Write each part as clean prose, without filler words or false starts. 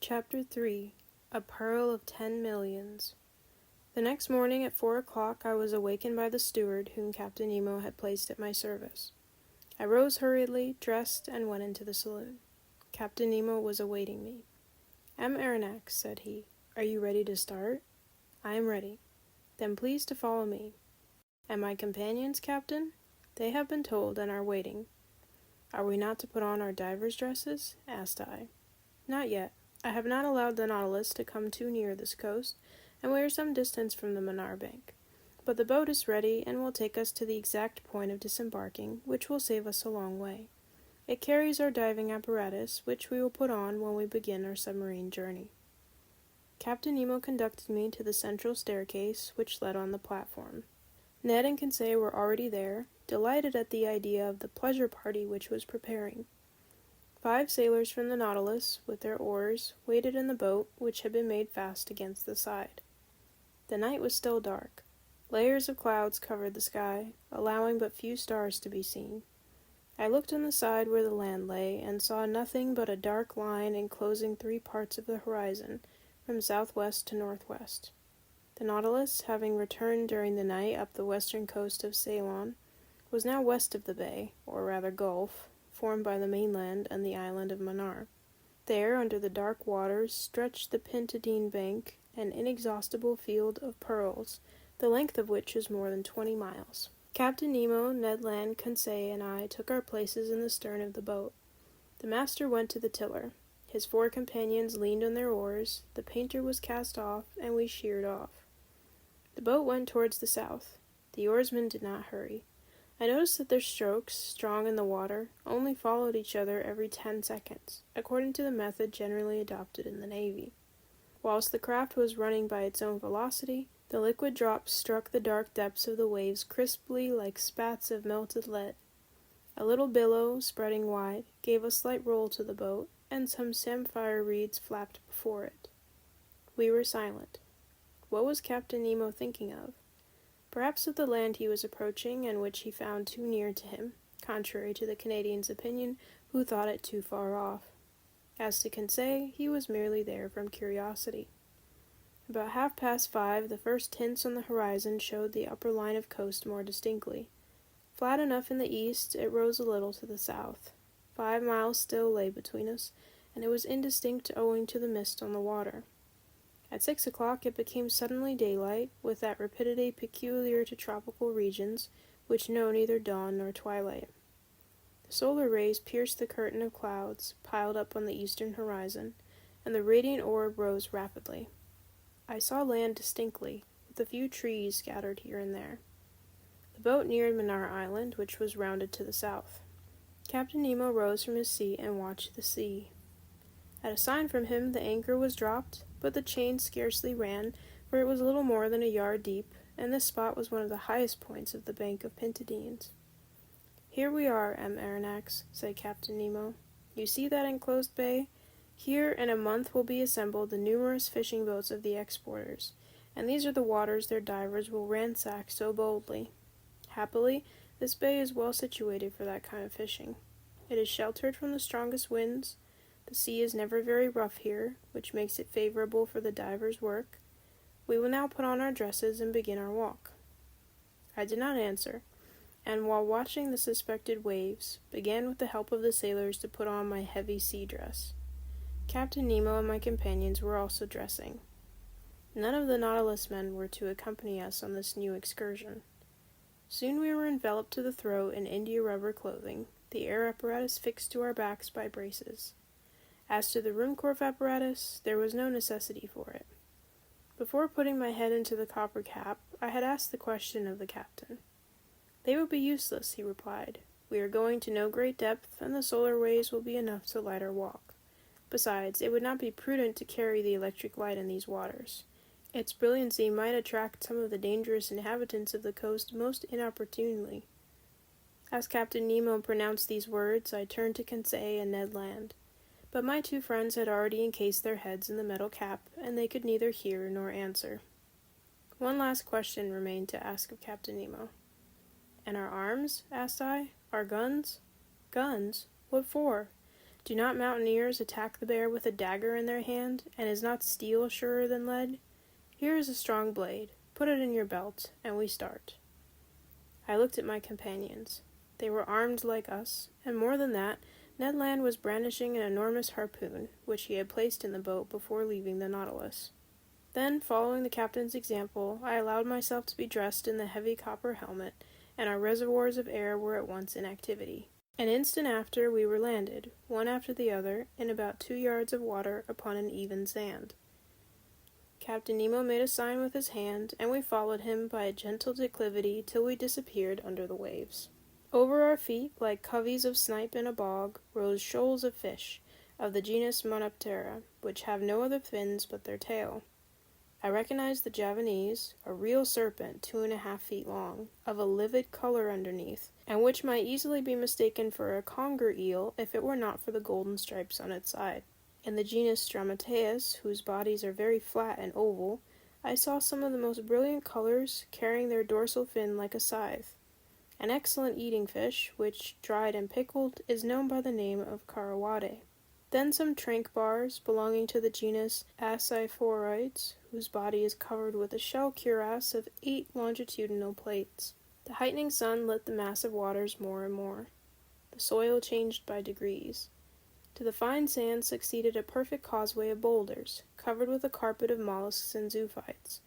Chapter 3 A Pearl of 10 Millions. The next morning at 4 o'clock I was awakened by the steward whom Captain Nemo had placed at my service. I rose hurriedly, dressed, and went into the saloon. Captain Nemo was awaiting me. "M. Aronnax," said he, "are you ready to start?" "I am ready." "Then please to follow me." "And my companions, Captain?" "They have been told and are waiting." "Are we not to put on our divers' dresses?" asked I. "Not yet. I have not allowed the Nautilus to come too near this coast, and we are some distance from the Manar bank. But the boat is ready and will take us to the exact point of disembarking, which will save us a long way. It carries our diving apparatus, which we will put on when we begin our submarine journey. Captain Nemo conducted me to the central staircase, which led on the platform. Ned and Conseil were already there, delighted at the idea of the pleasure party which was preparing. 5 sailors from the Nautilus, with their oars, waited in the boat, which had been made fast against the side. The night was still dark. Layers of clouds covered the sky, allowing but few stars to be seen. I looked on the side where the land lay, and saw nothing but a dark line enclosing 3 parts of the horizon, from southwest to northwest. The Nautilus, having returned during the night up the western coast of Ceylon, was now west of the bay, or rather gulf, formed by the mainland and the island of Manar. There, under the dark waters, stretched the Pentadine bank, an inexhaustible field of pearls, the length of which is more than 20 miles. Captain Nemo, Ned Land, Conseil, and I took our places in the stern of the boat. The master went to the tiller. His 4 companions leaned on their oars, the painter was cast off, and we sheered off. The boat went towards the south. The oarsmen did not hurry. I noticed that their strokes, strong in the water, only followed each other every 10 seconds, according to the method generally adopted in the Navy. Whilst the craft was running by its own velocity, the liquid drops struck the dark depths of the waves crisply like spats of melted lead. A little billow, spreading wide, gave a slight roll to the boat, and some samphire reeds flapped before it. We were silent. What was Captain Nemo thinking of? Perhaps of the land he was approaching, and which he found too near to him, contrary to the Canadian's opinion, who thought it too far off. As to Conseil, he was merely there from curiosity. About 5:30, the first tints on the horizon showed the upper line of coast more distinctly. Flat enough in the east, it rose a little to the south. 5 miles still lay between us, and it was indistinct owing to the mist on the water. At 6 o'clock it became suddenly daylight, with that rapidity peculiar to tropical regions, which know neither dawn nor twilight. The solar rays pierced the curtain of clouds, piled up on the eastern horizon, and the radiant orb rose rapidly. I saw land distinctly, with a few trees scattered here and there. The boat neared Manar Island, which was rounded to the south. Captain Nemo rose from his seat and watched the sea. At a sign from him, the anchor was dropped, but the chain scarcely ran, for it was little more than a yard deep, and this spot was one of the highest points of the bank of Pentadines. "Here we are, M. Aronnax," said Captain Nemo. "You see that enclosed bay? Here in a month will be assembled the numerous fishing boats of the exporters, and these are the waters their divers will ransack so boldly. Happily, this bay is well situated for that kind of fishing. It is sheltered from the strongest winds. The sea is never very rough here, which makes it favorable for the divers' work. We will now put on our dresses and begin our walk." I did not answer, and while watching the suspected waves, began with the help of the sailors to put on my heavy sea dress. Captain Nemo and my companions were also dressing. None of the Nautilus men were to accompany us on this new excursion. Soon we were enveloped to the throat in india-rubber clothing, the air apparatus fixed to our backs by braces. As to the Ruhmkorff apparatus, there was no necessity for it. Before putting my head into the copper cap, I had asked the question of the captain. "They will be useless," he replied. "We are going to no great depth, and the solar rays will be enough to light our walk. Besides, it would not be prudent to carry the electric light in these waters. Its brilliancy might attract some of the dangerous inhabitants of the coast most inopportunely." As Captain Nemo pronounced these words, I turned to Conseil and Ned Land. But my 2 friends had already encased their heads in the metal cap, and they could neither hear nor answer. One last question remained to ask of Captain Nemo. "And our arms?" asked I. "Our guns?" "Guns? What for?" Do not mountaineers attack the bear with a dagger in their hand, and is not steel surer than lead? Here is a strong blade. Put it in your belt, and we start. I looked at my companions. They were armed like us, and more than that, Ned Land was brandishing an enormous harpoon, which he had placed in the boat before leaving the Nautilus. Then, following the captain's example, I allowed myself to be dressed in the heavy copper helmet, and our reservoirs of air were at once in activity. An instant after, we were landed, one after the other, in about 2 yards of water upon an even sand. Captain Nemo made a sign with his hand, and we followed him by a gentle declivity till we disappeared under the waves. Over our feet, like coveys of snipe in a bog, rose shoals of fish, of the genus Monoptera, which have no other fins but their tail. I recognized the Javanese, a real serpent 2.5 feet long, of a livid color underneath, and which might easily be mistaken for a conger eel if it were not for the golden stripes on its side. In the genus Stromateus, whose bodies are very flat and oval, I saw some of the most brilliant colors, carrying their dorsal fin like a scythe. An excellent eating fish, which, dried and pickled, is known by the name of carawade. Then some trank bars, belonging to the genus Acciphoroids, whose body is covered with a shell cuirass of 8 longitudinal plates. The heightening sun lit the massive waters more and more. The soil changed by degrees. To the fine sand succeeded a perfect causeway of boulders, covered with a carpet of mollusks and zoophytes.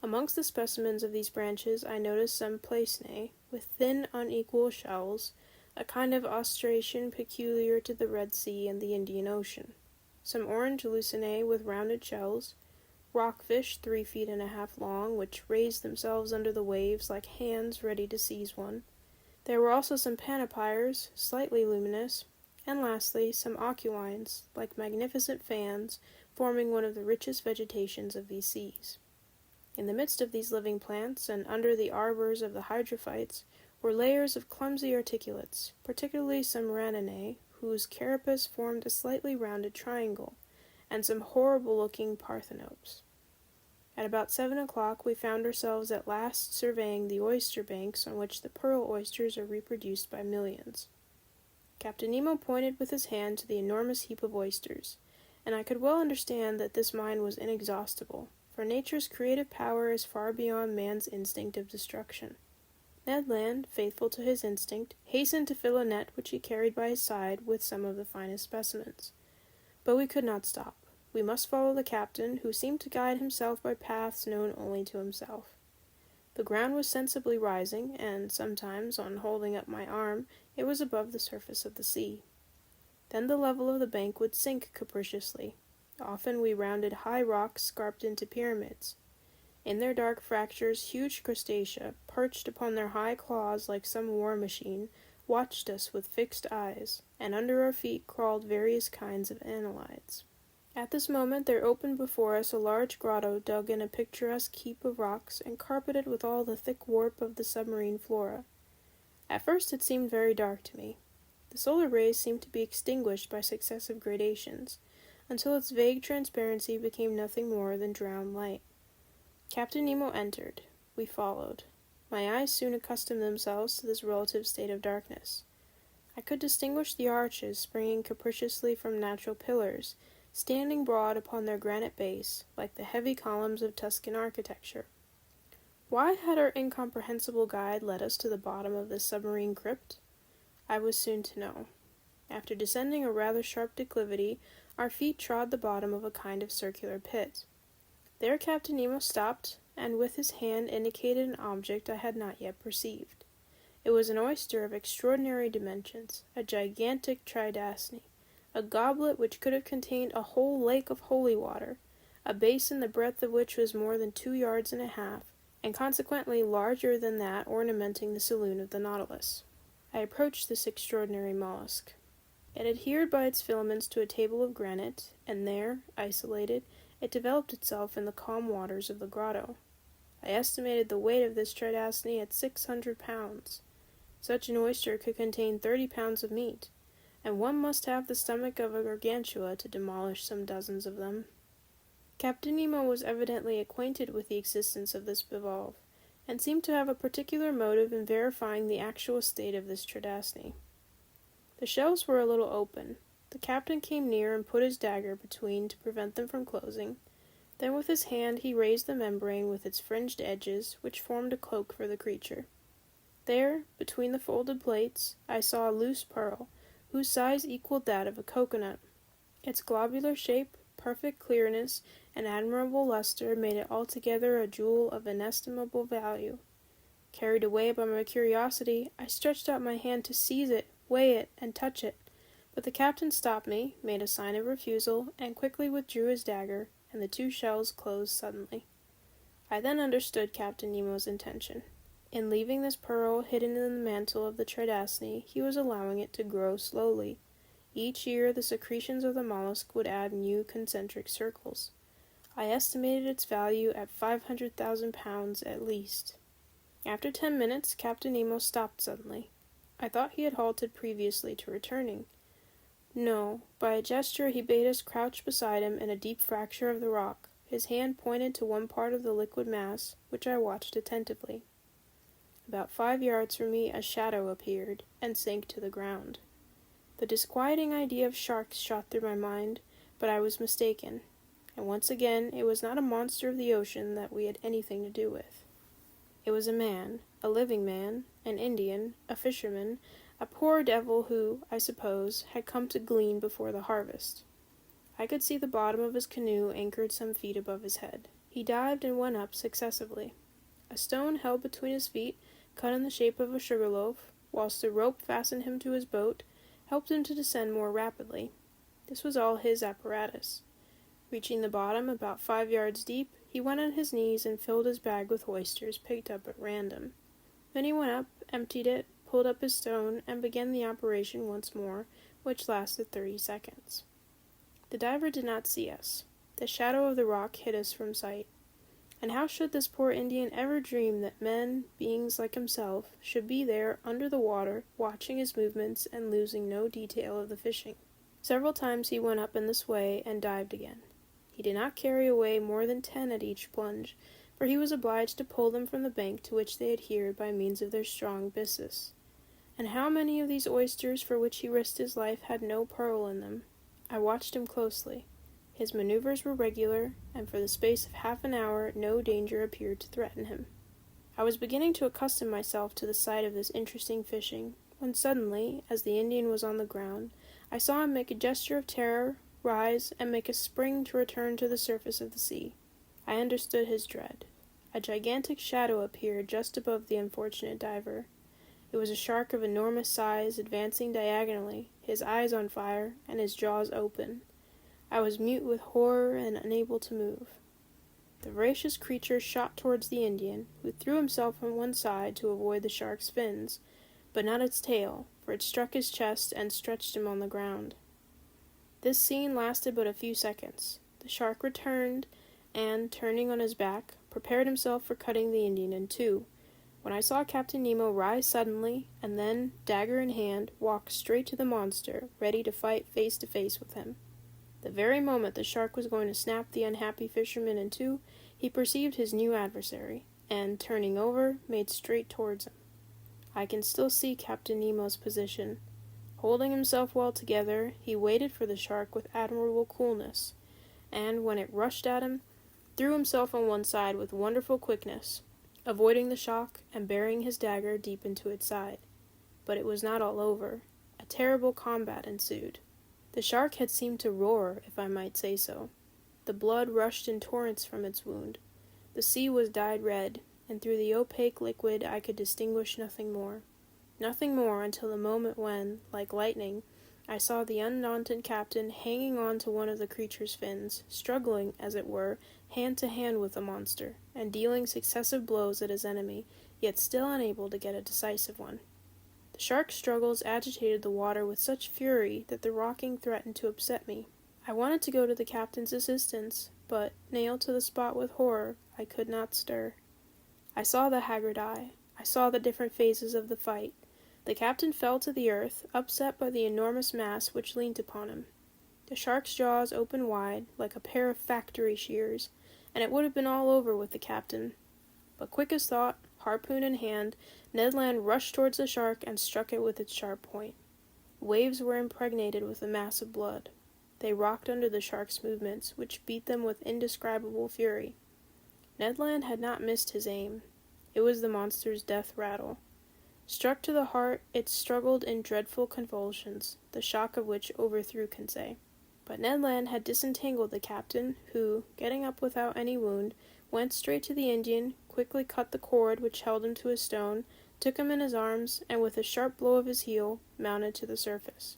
Amongst the specimens of these branches I noticed some placinae, with thin, unequal shells, a kind of ostration peculiar to the Red Sea and the Indian Ocean. Some orange lucinae with rounded shells, rockfish 3.5 feet long, which raised themselves under the waves like hands ready to seize one. There were also some panopyres, slightly luminous, and lastly some oculines, like magnificent fans, forming one of the richest vegetations of these seas. In the midst of these living plants, and under the arbors of the hydrophytes, were layers of clumsy articulates, particularly some Raninae, whose carapace formed a slightly rounded triangle, and some horrible-looking parthenopes. At about 7 o'clock we found ourselves at last surveying the oyster banks on which the pearl oysters are reproduced by millions. Captain Nemo pointed with his hand to the enormous heap of oysters, and I could well understand that this mine was inexhaustible, for nature's creative power is far beyond man's instinct of destruction. Ned Land, faithful to his instinct, hastened to fill a net which he carried by his side with some of the finest specimens. But we could not stop. We must follow the captain, who seemed to guide himself by paths known only to himself. The ground was sensibly rising, and sometimes, on holding up my arm, it was above the surface of the sea. Then the level of the bank would sink capriciously. Often we rounded high rocks scarped into pyramids. In their dark fractures, huge crustacea, perched upon their high claws like some war machine, watched us with fixed eyes, and under our feet crawled various kinds of annelides. At this moment there opened before us a large grotto dug in a picturesque heap of rocks and carpeted with all the thick warp of the submarine flora. At first it seemed very dark to me. The solar rays seemed to be extinguished by successive gradations, until its vague transparency became nothing more than drowned light. Captain Nemo entered. We followed. My eyes soon accustomed themselves to this relative state of darkness. I could distinguish the arches springing capriciously from natural pillars, standing broad upon their granite base, like the heavy columns of Tuscan architecture. Why had our incomprehensible guide led us to the bottom of this submarine crypt? I was soon to know. After descending a rather sharp declivity, our feet trod the bottom of a kind of circular pit. There Captain Nemo stopped, and with his hand indicated an object I had not yet perceived. It was an oyster of extraordinary dimensions, a gigantic tridacne, a goblet which could have contained a whole lake of holy water, a basin the breadth of which was more than 2.5 yards, and consequently larger than that ornamenting the saloon of the Nautilus. I approached this extraordinary mollusk. It adhered by its filaments to a table of granite, and there, isolated, it developed itself in the calm waters of the grotto. I estimated the weight of this tridacne at 600 pounds. Such an oyster could contain 30 pounds of meat, and one must have the stomach of a gargantua to demolish some dozens of them. Captain Nemo was evidently acquainted with the existence of this bivalve, and seemed to have a particular motive in verifying the actual state of this tridacne. The shells were a little open. The captain came near and put his dagger between to prevent them from closing. Then with his hand he raised the membrane with its fringed edges, which formed a cloak for the creature. There, between the folded plates, I saw a loose pearl, whose size equaled that of a coconut. Its globular shape, perfect clearness, and admirable luster made it altogether a jewel of inestimable value. Carried away by my curiosity, I stretched out my hand to seize it, weigh it, and touch it, but the captain stopped me, made a sign of refusal, and quickly withdrew his dagger, and the two shells closed suddenly. I then understood Captain Nemo's intention. In leaving this pearl hidden in the mantle of the Tridacne, he was allowing it to grow slowly. Each year the secretions of the mollusk would add new concentric circles. I estimated its value at 500,000 pounds at least. After 10 minutes, Captain Nemo stopped suddenly. I thought he had halted previously to returning. No, by a gesture he bade us crouch beside him in a deep fracture of the rock. His hand pointed to one part of the liquid mass, which I watched attentively. About 5 yards from me a shadow appeared, and sank to the ground. The disquieting idea of sharks shot through my mind, but I was mistaken, and once again it was not a monster of the ocean that we had anything to do with. It was a man, a living man, an Indian, a fisherman, a poor devil who, I suppose, had come to glean before the harvest. I could see the bottom of his canoe anchored some feet above his head. He dived and went up successively. A stone held between his feet, cut in the shape of a sugar loaf, whilst a rope fastened him to his boat, helped him to descend more rapidly. This was all his apparatus. Reaching the bottom about 5 yards deep, he went on his knees and filled his bag with oysters picked up at random. Then he went up, emptied it, pulled up his stone, and began the operation once more, which lasted 30 seconds. The diver did not see us. The shadow of the rock hid us from sight. And how should this poor Indian ever dream that men, beings like himself, should be there under the water, watching his movements and losing no detail of the fishing? Several times he went up in this way and dived again. He did not carry away more than 10 at each plunge, for he was obliged to pull them from the bank to which they adhered by means of their strong byssus. And how many of these oysters for which he risked his life had no pearl in them? I watched him closely. His maneuvers were regular, and for the space of half an hour no danger appeared to threaten him. I was beginning to accustom myself to the sight of this interesting fishing, when suddenly, as the Indian was on the ground, I saw him make a gesture of terror, rise, and make a spring to return to the surface of the sea. I understood his dread. A gigantic shadow appeared just above the unfortunate diver. It was a shark of enormous size, advancing diagonally, his eyes on fire, and his jaws open. I was mute with horror and unable to move. The voracious creature shot towards the Indian, who threw himself on one side to avoid the shark's fins, but not its tail, for it struck his chest and stretched him on the ground. This scene lasted but a few seconds. The shark returned, and, turning on his back, prepared himself for cutting the Indian in two, when I saw Captain Nemo rise suddenly, and then, dagger in hand, walk straight to the monster, ready to fight face to face with him. The very moment the shark was going to snap the unhappy fisherman in two, he perceived his new adversary, and, turning over, made straight towards him. I can still see Captain Nemo's position. Holding himself well together, he waited for the shark with admirable coolness, and, when it rushed at him, threw himself on one side with wonderful quickness, avoiding the shock and burying his dagger deep into its side. But it was not all over. A terrible combat ensued. The shark had seemed to roar, if I might say so. The blood rushed in torrents from its wound. The sea was dyed red, and through the opaque liquid I could distinguish nothing more. Nothing more until the moment when, like lightning, I saw the undaunted captain hanging on to one of the creature's fins, struggling, as it were, hand to hand with the monster, and dealing successive blows at his enemy, yet still unable to get a decisive one. The shark's struggles agitated the water with such fury that the rocking threatened to upset me. I wanted to go to the captain's assistance, but, nailed to the spot with horror, I could not stir. I saw the haggard eye. I saw the different phases of the fight. The captain fell to the earth, upset by the enormous mass which leaned upon him. The shark's jaws opened wide, like a pair of factory shears, and it would have been all over with the captain. But quick as thought, harpoon in hand, Ned Land rushed towards the shark and struck it with its sharp point. Waves were impregnated with a mass of blood. They rocked under the shark's movements, which beat them with indescribable fury. Ned Land had not missed his aim. It was the monster's death rattle. Struck to the heart, it struggled in dreadful convulsions, the shock of which overthrew Conseil. But Ned Land had disentangled the captain, who, getting up without any wound, went straight to the Indian, quickly cut the cord which held him to a stone, took him in his arms, and with a sharp blow of his heel, mounted to the surface.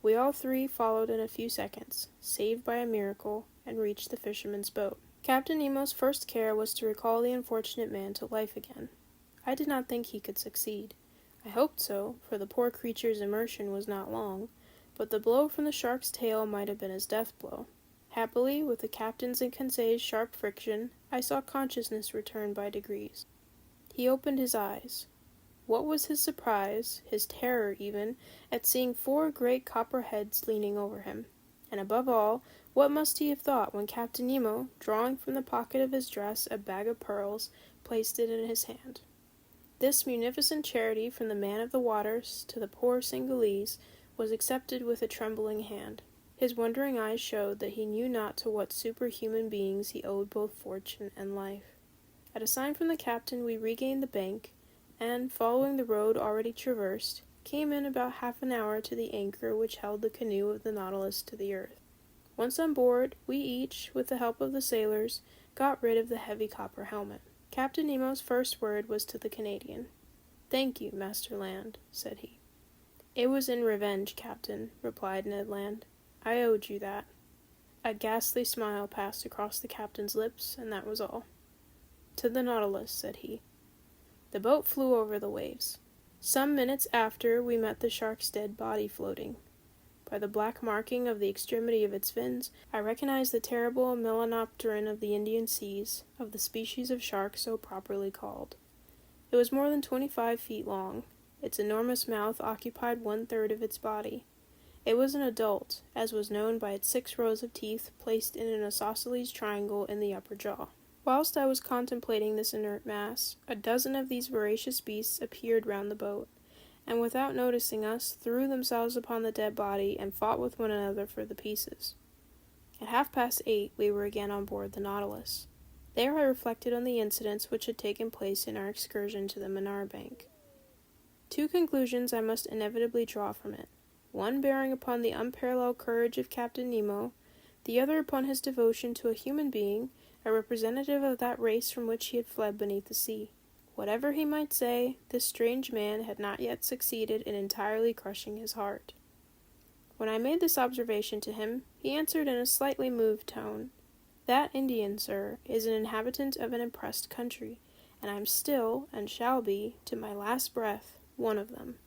We all three followed in a few seconds, saved by a miracle, and reached the fisherman's boat. Captain Nemo's first care was to recall the unfortunate man to life again. I did not think he could succeed. I hoped so, for the poor creature's immersion was not long, but the blow from the shark's tail might have been his death blow. Happily, with the captain's and Conseil's sharp friction, I saw consciousness return by degrees. He opened his eyes. What was his surprise, his terror even, at seeing 4 great copper heads leaning over him? And above all, what must he have thought when Captain Nemo, drawing from the pocket of his dress a bag of pearls, placed it in his hand? This munificent charity from the man of the waters to the poor Singhalese was accepted with a trembling hand. His wondering eyes showed that he knew not to what superhuman beings he owed both fortune and life. At a sign from the captain we regained the bank, and, following the road already traversed, came in about half an hour to the anchor which held the canoe of the Nautilus to the earth. Once on board, we each, with the help of the sailors, got rid of the heavy copper helmet. Captain Nemo's first word was to the Canadian. "Thank you, Master Land," said he. "It was in revenge, Captain," replied Ned Land. "I owed you that." A ghastly smile passed across the captain's lips, and that was all. "To the Nautilus," said he. The boat flew over the waves. Some minutes after, we met the shark's dead body floating. By the black marking of the extremity of its fins, I recognized the terrible melanopteran of the Indian seas, of the species of shark so properly called. It was more than 25 feet long. Its enormous mouth occupied 1/3 of its body. It was an adult, as was known by its 6 rows of teeth placed in an isosceles triangle in the upper jaw. Whilst I was contemplating this inert mass, a dozen of these voracious beasts appeared round the boat, and without noticing us, threw themselves upon the dead body and fought with one another for the pieces. At 8:30 we were again on board the Nautilus. There I reflected on the incidents which had taken place in our excursion to the Manar Bank. 2 conclusions I must inevitably draw from it, one bearing upon the unparalleled courage of Captain Nemo, the other upon his devotion to a human being, a representative of that race from which he had fled beneath the sea. Whatever he might say, this strange man had not yet succeeded in entirely crushing his heart. When I made this observation to him, he answered in a slightly moved tone, "That Indian, sir, is an inhabitant of an oppressed country, and I am still, and shall be, to my last breath, one of them."